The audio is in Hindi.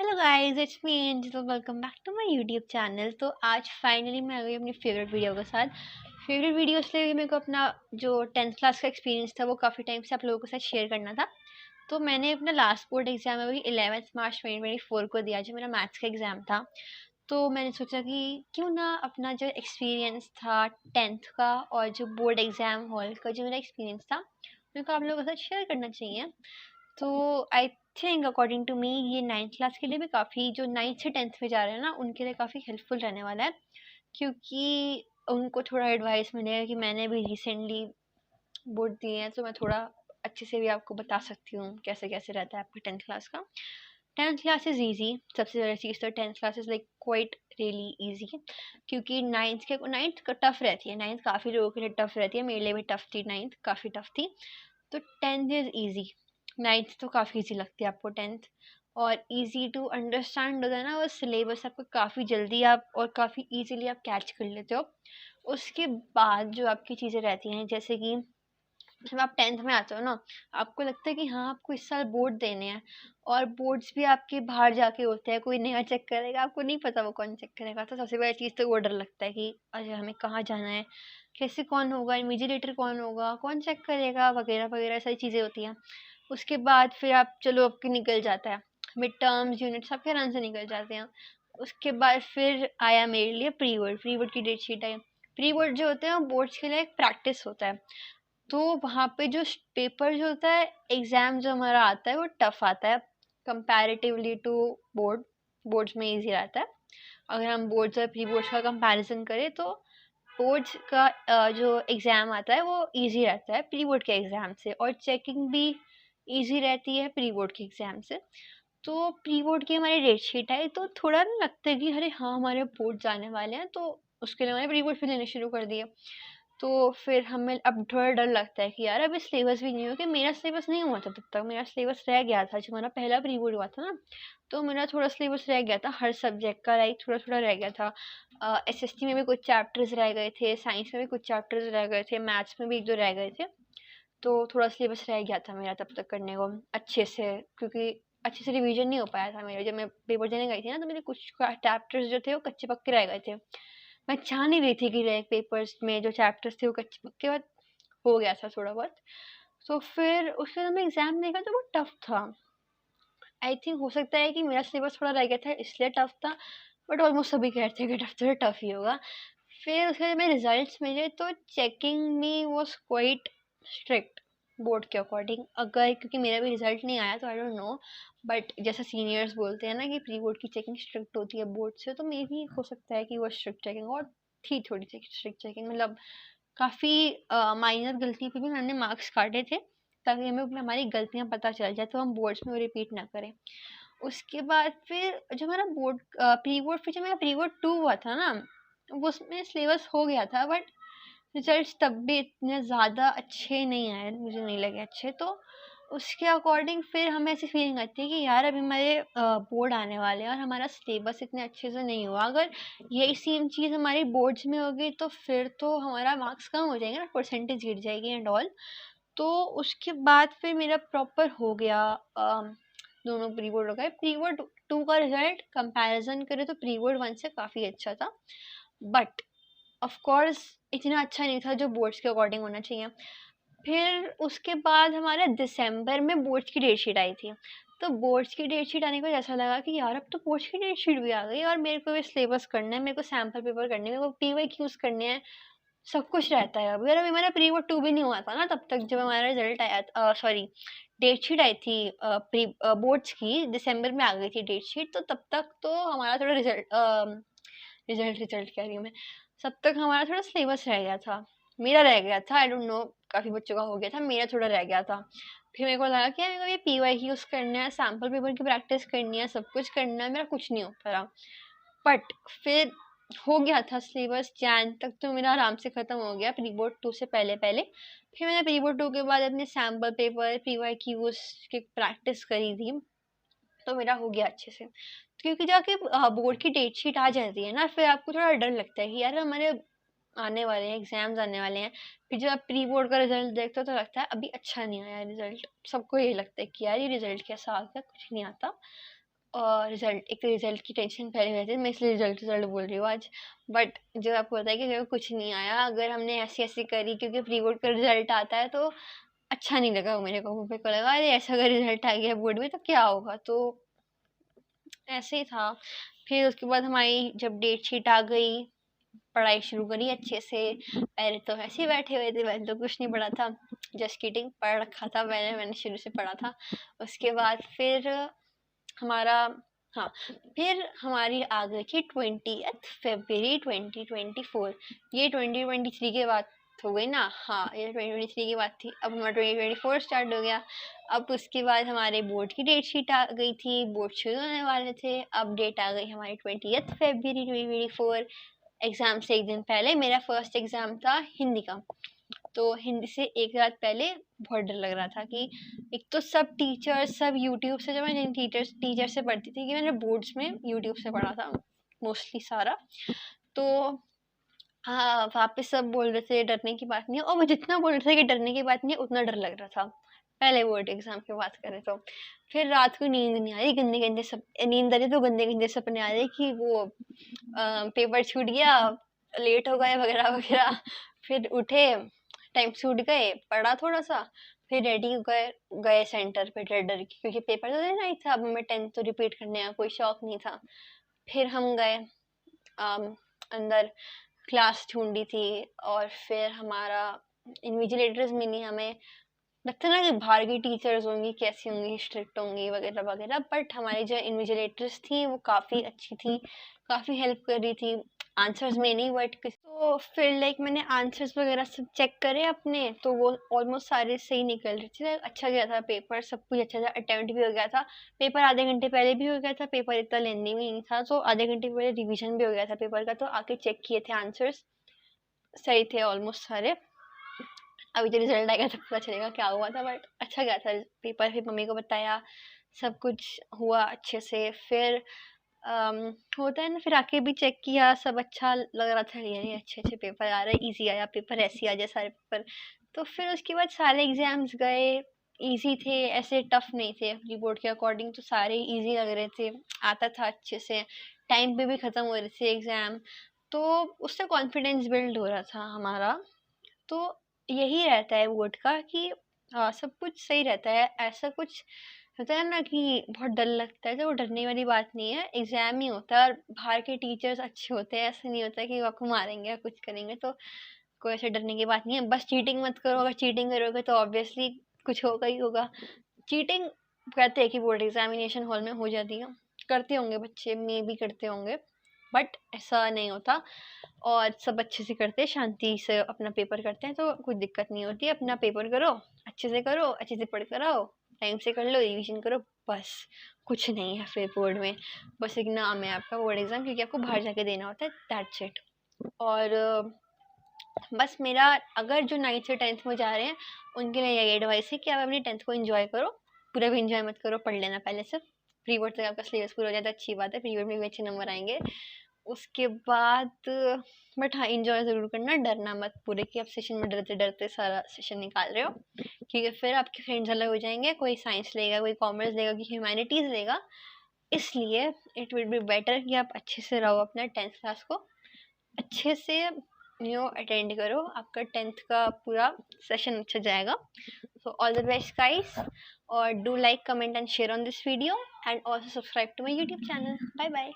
Hello guys, it's me Angel. Welcome back to my YouTube channel. तो आज फाइनली मैं आ गई अपनी फेवरेट वीडियो के साथ। फेवरेट वीडियो इसलिए मेरे को अपना जो 10th क्लास का एक्सपीरियंस था वो काफ़ी टाइम से आप लोगों के साथ शेयर करना था। तो मैंने अपना लास्ट बोर्ड एग्जाम अभी 11 मार्च 2024 को दिया, जो मेरा मैथ्स का एग्ज़ाम था। तो मैंने सोचा कि क्यों ना अपना जो एक्सपीरियंस था 10th का और जो बोर्ड एग्ज़ाम हॉल का जो मेरा एक्सपीरियंस था मेरे को आप लोगों के साथ शेयर करना चाहिए। तो I think according to me ये 9th क्लास के लिए भी काफ़ी, जो 9th से 10th में जा रहे हैं ना, उनके लिए काफ़ी हेल्पफुल रहने वाला है, क्योंकि उनको थोड़ा एडवाइस मिलेगा कि मैंने भी रिसेंटली बोर्ड दिए हैं, तो मैं थोड़ा अच्छे से भी आपको बता सकती हूँ कैसे कैसे रहता है आपका 10th क्लास का। 10th class is easy. सबसे ज़्यादा चीज़ तो 10th class is like quite really easy, क्योंकि 9th टफ रहती है। 9th काफ़ी लोगों के लिए टफ रहती है, मेरे लिए भी टफ थी, 9th काफ़ी टफ थी। तो 10th इज़ ईजी। 9th तो काफ़ी ईजी लगती है आपको 10th, और ईजी टू अंडरस्टैंड होता है ना वो सिलेबस, आपको काफ़ी जल्दी आप और काफ़ी ईजीली आप कैच कर लेते हो। उसके बाद जो आपकी चीज़ें रहती हैं, जैसे कि जब आप 10th में आते हो ना, आपको लगता है कि हाँ आपको इस साल बोर्ड देने हैं, और बोर्ड्स भी आपके बाहर जाके होते हैं, कोई नया चेक करेगा, आपको नहीं पता वो कौन चेक करेगा। तो सबसे बड़ी चीज़ तो वो डर लगता है कि अरे हमें कहाँ जाना है, कैसे, कौन होगा इन्विजिलेटर, कौन होगा, कौन चेक करेगा, वगैरह वगैरह सारी चीज़ें होती हैं। उसके बाद फिर आप चलो आपके निकल जाता है मिड टर्म्स, यूनिट्स आपके आराम से निकल जाते हैं। उसके बाद फिर आया मेरे लिए प्री बोर्ड। प्री बोर्ड की डेट शीट आई। प्री बोर्ड जो होते हैं वो बोर्ड्स के लिए एक प्रैक्टिस होता है। तो वहाँ पे जो पेपर जो होता है, एग्ज़ाम जो हमारा आता है वो टफ आता है कंपैरेटिवली टू बोर्ड। बोर्ड्स में इजी रहता है। अगर हम बोर्ड्स और प्री बोर्ड्स का कंपैरिजन करें तो बोर्ड्स का जो एग्ज़ाम आता है वो इजी रहता है प्री बोर्ड के एग्ज़ाम से, और चेकिंग भी इजी रहती है प्री बोर्ड के एग्ज़ाम से। तो प्री बोर्ड की हमारी डेट शीट आई तो थोड़ा ना लगता है कि अरे हाँ हमारे बोर्ड जाने वाले हैं, तो उसके लिए मैंने प्री बोर्ड फिर देने शुरू कर दिए। तो फिर हमें अब थोड़ा डर लगता है कि यार अभी सिलेबस भी नहीं हो, कि मेरा सिलेबस नहीं हुआ था तब तक। मेरा सिलेबस रह गया था, जो हमारा पहला प्री बोर्ड हुआ था ना, तो मेरा थोड़ा सिलेबस रह गया था हर सब्जेक्ट का, लाइक थोड़ा थोड़ा रह गया था। एसएसटी में भी कुछ चैप्टर्स रह गए थे, साइंस में भी कुछ चैप्टर्स रह गए थे, मैथ्स में भी एक दो रह गए थे। तो थोड़ा सिलेबस रह गया था मेरा तब तक करने को अच्छे से, क्योंकि अच्छे से रिवीजन नहीं हो पाया था मेरा। जब मैं पेपर देने गई थी ना, तो मेरे कुछ चैप्टर्स जो थे वो कच्चे पक्के रह गए थे। मैं चाह नहीं रही थी कि रैक पेपर्स में जो चैप्टर्स थे वो कच्चे पक्के, बाद हो गया था थोड़ा बहुत। तो फिर उसके बाद मैं एग्ज़ाम देखा तो वो टफ था। आई थिंक हो सकता है कि मेरा सिलेबस थोड़ा रह गया था इसलिए टफ था, बट ऑलमोस्ट सभी कह रहे थे कि टफ तो टफ ही होगा। फिर उसके बाद मेरे रिजल्ट्स मिले तो चेकिंग में वॉज क्वाइट स्ट्रिक्ट बोर्ड के अकॉर्डिंग। अगर क्योंकि मेरा भी रिजल्ट नहीं आया तो आई डोंट नो, बट जैसा सीनियर्स बोलते हैं ना कि प्री बोर्ड की चेकिंग स्ट्रिक्ट होती है बोर्ड से, तो मे भी हो सकता है कि वो स्ट्रिक्ट चेकिंग और थी, थोड़ी सी स्ट्रिक्ट चेकिंग। मतलब काफ़ी माइनर गलती पे भी मैंने मार्क्स काटे थे, ताकि हमें हमारी गलतियाँ पता चल जाए तो हम बोर्ड्स में वो रिपीट ना करें। उसके बाद फिर जो हमारा बोर्ड प्री बोर्ड, फिर जो मेरा प्री बोर्ड 2 हुआ था ना, वो उसमें सिलेबस हो गया था, बट रिजल्ट्स तब भी इतने ज़्यादा अच्छे नहीं आए, मुझे नहीं लगे अच्छे। तो उसके अकॉर्डिंग फिर हमें ऐसी फीलिंग आती है कि यार अभी हमारे बोर्ड आने वाले हैं और हमारा सिलेबस इतने अच्छे से नहीं हुआ। अगर यही सेम चीज़ हमारी बोर्ड्स में होगी तो फिर तो हमारा मार्क्स कम हो जाएंगे ना, परसेंटेज गिर जाएगी एंड ऑल। तो उसके बाद फिर मेरा प्रॉपर हो गया, दोनों प्री बोर्ड हो गए। प्री बोर्ड 2 का रिजल्ट कंपैरिजन करें तो प्री बोर्ड 1 से काफ़ी अच्छा था, बट ऑफ कोर्स इतना अच्छा नहीं था जो बोर्ड्स के अकॉर्डिंग होना चाहिए। फिर उसके बाद हमारा दिसंबर में बोर्ड्स की डेट शीट आई थी। तो बोर्ड्स की डेट शीट आने के बाद ऐसा लगा कि यार अब तो बोर्ड्स की डेट शीट भी आ गई, और मेरे को भी सिलेबस करना है, मेरे को सैम्पल पेपर करने हैं, मेरे को पीवाईक्यूज करने हैं, सब कुछ रहता है अभी। और अभी मेरा प्री बोर्ड 2 भी नहीं हुआ था ना तब तक, जब हमारा रिजल्ट आया, सॉरी डेट शीट आई थी प्री बोर्ड्स की, दिसंबर में आ गई थी डेट शीट। तो तब तक तो हमारा थोड़ा रिजल्ट कह रही हूँ मैं, तब तक हमारा थोड़ा सिलेबस रह गया था। मेरा रह गया था, आई डोंट नो काफ़ी बच्चों का हो गया था, मेरा थोड़ा रह गया था। फिर मेरे को लगा कि यार मेरे को ये पीवाईक्यूज करना है, सैम्पल पेपर की प्रैक्टिस करनी है, सब कुछ करना है, मेरा कुछ नहीं हो पा रहा। बट फिर हो गया था सिलेबस, जैन तक तो मेरा आराम से ख़त्म हो गया प्री बोर्ड 2 से पहले पहले। फिर मैंने प्री बोर्ड 2 के बाद अपने सैम्पल पेपर पीवाईक्यूज की प्रैक्टिस करी थी, तो मेरा हो गया अच्छे से। क्योंकि जाके बोर्ड की डेट शीट आ जाती है ना, फिर आपको थोड़ा डर लगता है कि यार हमारे आने वाले हैं, एग्जाम्स आने वाले हैं। फिर जब आप प्री बोर्ड का रिजल्ट देखते हो तो लगता है अभी अच्छा नहीं आया रिजल्ट। सबको यही लगता है कि यार ये रिजल्ट कैसा आ गया, कुछ नहीं आता। और एक तो रिजल्ट की टेंशन पहले रहती है, मैं इसलिए रिजल्ट बोल रही हूँ आज। बट जब आपको पता है कि अगर कुछ नहीं आया, अगर हमने ऐसी करी क्योंकि प्री बोर्ड का रिजल्ट आता है तो अच्छा नहीं लगा मेरे को लगा अरे ऐसा अगर रिजल्ट आ गया बोर्ड में तो क्या होगा, तो ऐसे ही था। फिर उसके बाद हमारी जब डेट शीट आ गई, पढ़ाई शुरू करी अच्छे से। पहले तो ऐसे ही बैठे हुए थे, पहले तो कुछ नहीं पढ़ा था, जस्ट किडिंग, पढ़ रखा था मैंने शुरू से पढ़ा था। उसके बाद फिर हमारा, हाँ, फिर हमारी आ गई थी 20th February 2024। ये 2023 के बाद हो गई ना, हाँ ये 2023 की बात थी। अब हमारा 2024 स्टार्ट हो गया। अब उसके बाद हमारे बोर्ड की डेट शीट आ गई थी, बोर्ड शुरू होने वाले थे। अब डेट आ गई हमारी 20th February 2024। एग्ज़ाम से एक दिन पहले मेरा फर्स्ट एग्ज़ाम था हिंदी का। तो हिंदी से एक रात पहले बहुत डर लग रहा था कि एक तो सब टीचर्स सब यूट्यूब से, जब मैं जिन टीचर से पढ़ती थी, कि मैंने बोर्ड्स में यूट्यूब से पढ़ा था मोस्टली सारा, तो हाँ वहाँ पे सब बोल रहे थे डरने की बात नहीं है, और वो जितना बोल रहे थे कि डरने की बात नहीं है उतना डर लग रहा था। पहले बोर्ड एग्जाम की बात करें तो फिर रात को नींद नहीं आ रही, गंदे गंदे सब नींद आ रही तो गंदे गंदे सपने आ रहे कि वो पेपर छूट गया, लेट हो गए वगैरह वगैरह। फिर उठे, टाइम से उठ गए, पढ़ा थोड़ा सा, फिर रेडी हो गए, गए सेंटर पे डर डर के, क्योंकि पेपर तो देना ही था। अब हमें 10th तो रिपीट करने का कोई शौक नहीं था। फिर हम गए अंदर, क्लास ढूंढी थी, और फिर हमारा इन्विजिलेटर्स मिली हमें। लगता ना कि बाहर की टीचर्स होंगी कैसी होंगी, स्ट्रिक्ट होंगी वगैरह वगैरह, बट हमारी जो इन्विजिलेटर्स थी वो काफ़ी अच्छी थी, काफ़ी हेल्प कर रही थी। आंसर्स में नहीं बट तो फिर लाइक मैंने आंसर्स वगैरह सब चेक करे अपने, तो वो ऑलमोस्ट सारे सही निकल रहे थे। अच्छा गया था पेपर, सब कुछ अच्छा था, अटेम्प्ट भी हो गया था। पेपर आधे घंटे पहले भी हो गया था, पेपर इतना लेंदी भी नहीं था, तो आधे घंटे पहले रिवीजन भी हो गया था पेपर का, तो आके चेक किए थे आंसर्स, सही थे ऑलमोस्ट सारे। अभी तो रिजल्ट आएगा तो पता चलेगा क्या हुआ था, बट अच्छा गया था पेपर। फिर मम्मी को बताया, सब कुछ हुआ अच्छे से। फिर होता है ना, फिर आके भी चेक किया, सब अच्छा लग रहा था, ये अच्छे अच्छे पेपर आ रहे, इजी आया पेपर, ऐसे आ जाए सारे पेपर। तो फिर उसके बाद सारे एग्जाम्स गए, इजी थे, ऐसे टफ नहीं थे रिपोर्ट के अकॉर्डिंग, तो सारे इजी लग रहे थे, आता था अच्छे से, टाइम पे भी ख़त्म हो रहे थे एग्ज़ाम, तो उससे कॉन्फिडेंस बिल्ड हो रहा था हमारा। तो यही रहता है बोर्ड का कि सब कुछ सही रहता है। ऐसा कुछ होता है ना कि बहुत डर लगता है, तो वो डरने वाली बात नहीं है, एग्ज़ाम ही होता है, और बाहर के टीचर्स अच्छे होते हैं, ऐसा नहीं होता कि वो आपको मारेंगे या कुछ करेंगे, तो कोई ऐसे डरने की बात नहीं है। बस चीटिंग मत करो, अगर चीटिंग करोगे तो ऑब्वियसली कुछ होगा ही होगा। चीटिंग कहते हैं कि बोर्ड एग्जामिनेशन हॉल में हो जाती है, करते होंगे बच्चे, मे भी करते होंगे, बट ऐसा नहीं होता, और सब अच्छे से करते हैं, शांति से अपना पेपर करते हैं, तो कोई दिक्कत नहीं होती। अपना पेपर करो, अच्छे से पढ़ कर आओ, टाइम से कर लो, रिवीजन करो, बस कुछ नहीं है फिर बोर्ड में। बस एक नाम है आपका बोर्ड एग्ज़ाम, क्योंकि आपको बाहर जाके देना होता है, दैट्स इट। और बस मेरा, अगर जो 9th से 10th में जा रहे हैं उनके लिए यही एडवाइस है कि आप अपनी 10th को एंजॉय करो, पूरा भी एंजॉय मत करो, पढ़ लेना पहले से। प्री बोर्ड तक आपका सिलेबस पूरा हो जाता है, अच्छी बात है, प्री बोर्ड में भी अच्छे नंबर आएंगे। उसके बाद बट हाँ, एंजॉय ज़रूर करना, डरना मत पूरे कि आप सेशन में डरते डरते सारा सेशन निकाल रहे हो, क्योंकि फिर आपके फ्रेंड्स अलग हो जाएंगे, कोई साइंस लेगा, कोई कॉमर्स लेगा, कोई ह्यूमैनिटीज़ लेगा। इसलिए इट विल बी बेटर कि आप अच्छे से रहो, अपना 10th क्लास को अच्छे से अटेंड करो, आपका 10th का पूरा सेशन अच्छा जाएगा। So all the best guys, और do like, comment and share on this video, and also subscribe to my YouTube channel. Bye bye.